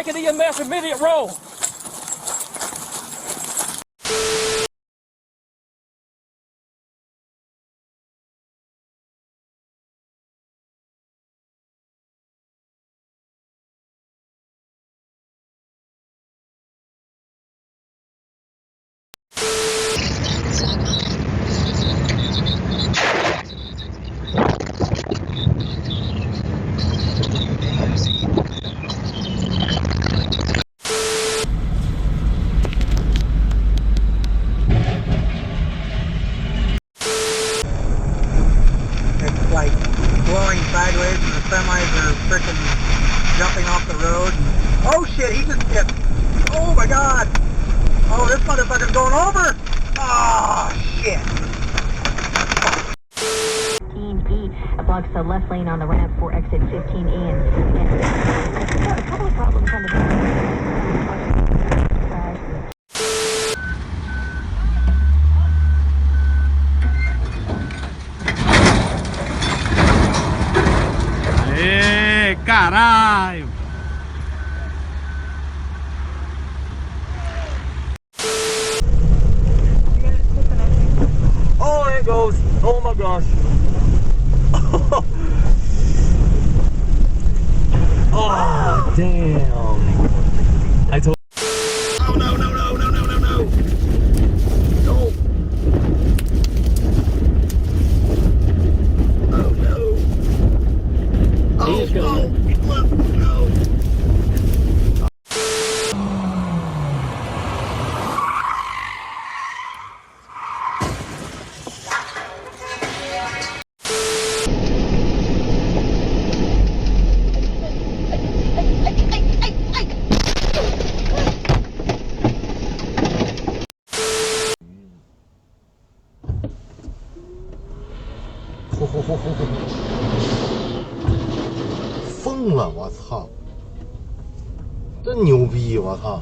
second EMS immediate roll. Like blowing sideways and the semis are freaking jumping off the road. And, oh shit, he just hit. Oh my god. Oh, this motherfucker's going over. Oh shit. It blocks the left lane on the ramp for exit 15E and a couple of problems on the Aê, caralho! Oh, there it goes. Oh my gosh. Oh, damn. I told. Oh, no, no, no, no, no, no, no! No. Oh, no! Oh, no! No!疯了！我操，真牛逼！我操。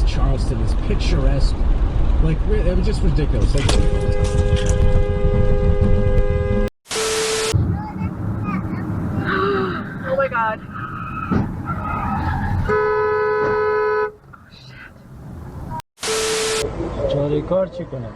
Charleston is picturesque. Like, it was just ridiculous. Like, Oh my god. چاره کار چی کنم؟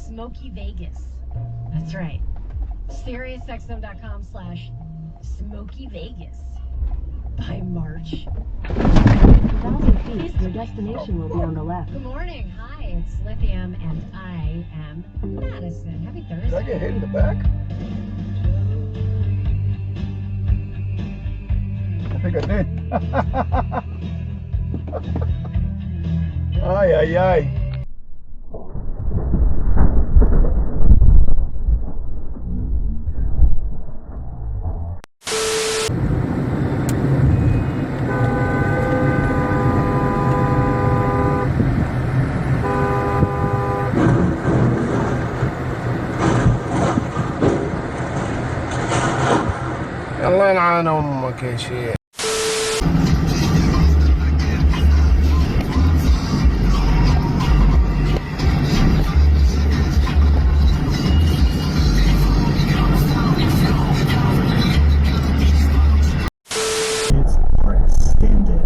SmokeyVegas. That's right. SiriusXM.com/SmokeyVegas. By March. 1,000 feet, your destination will be on the left. Good morning. Hi, it's Lithium, and I am Madison. Happy Thursday. Did I get hit in the back? think I did. Ay, ay, ay. الله يلعن امك يا شيخ. Are extended.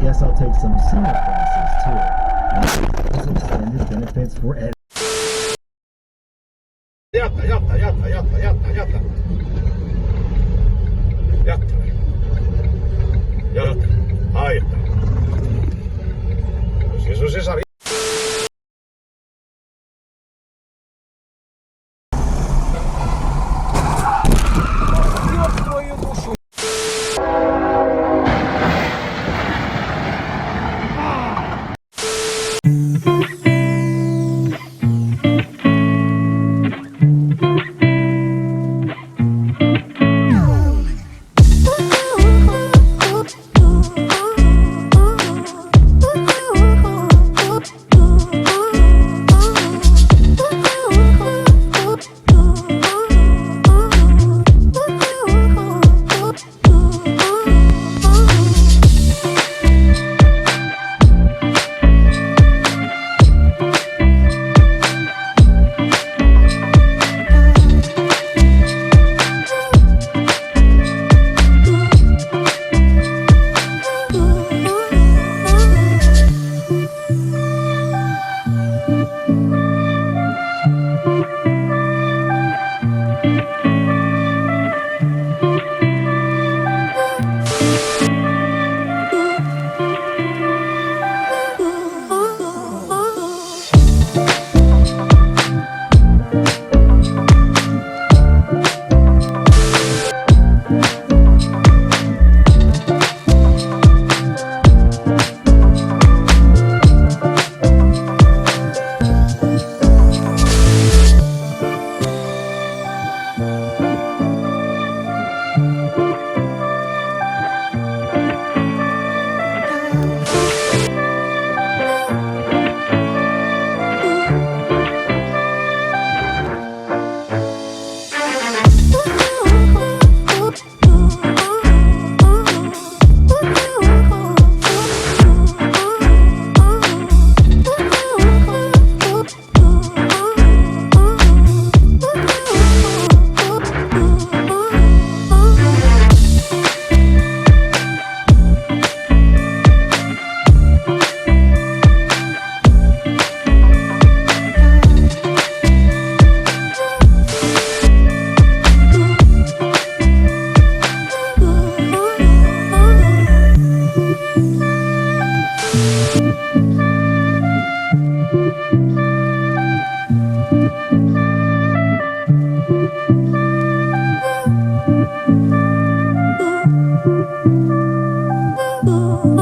Guess I'll take some senior classes too. And extended benefits for Yatta, yatta, yatta, yatta, yatta, yatta. Yatta. Yatta. Ahí está. Pues eso se sabía. Ooh.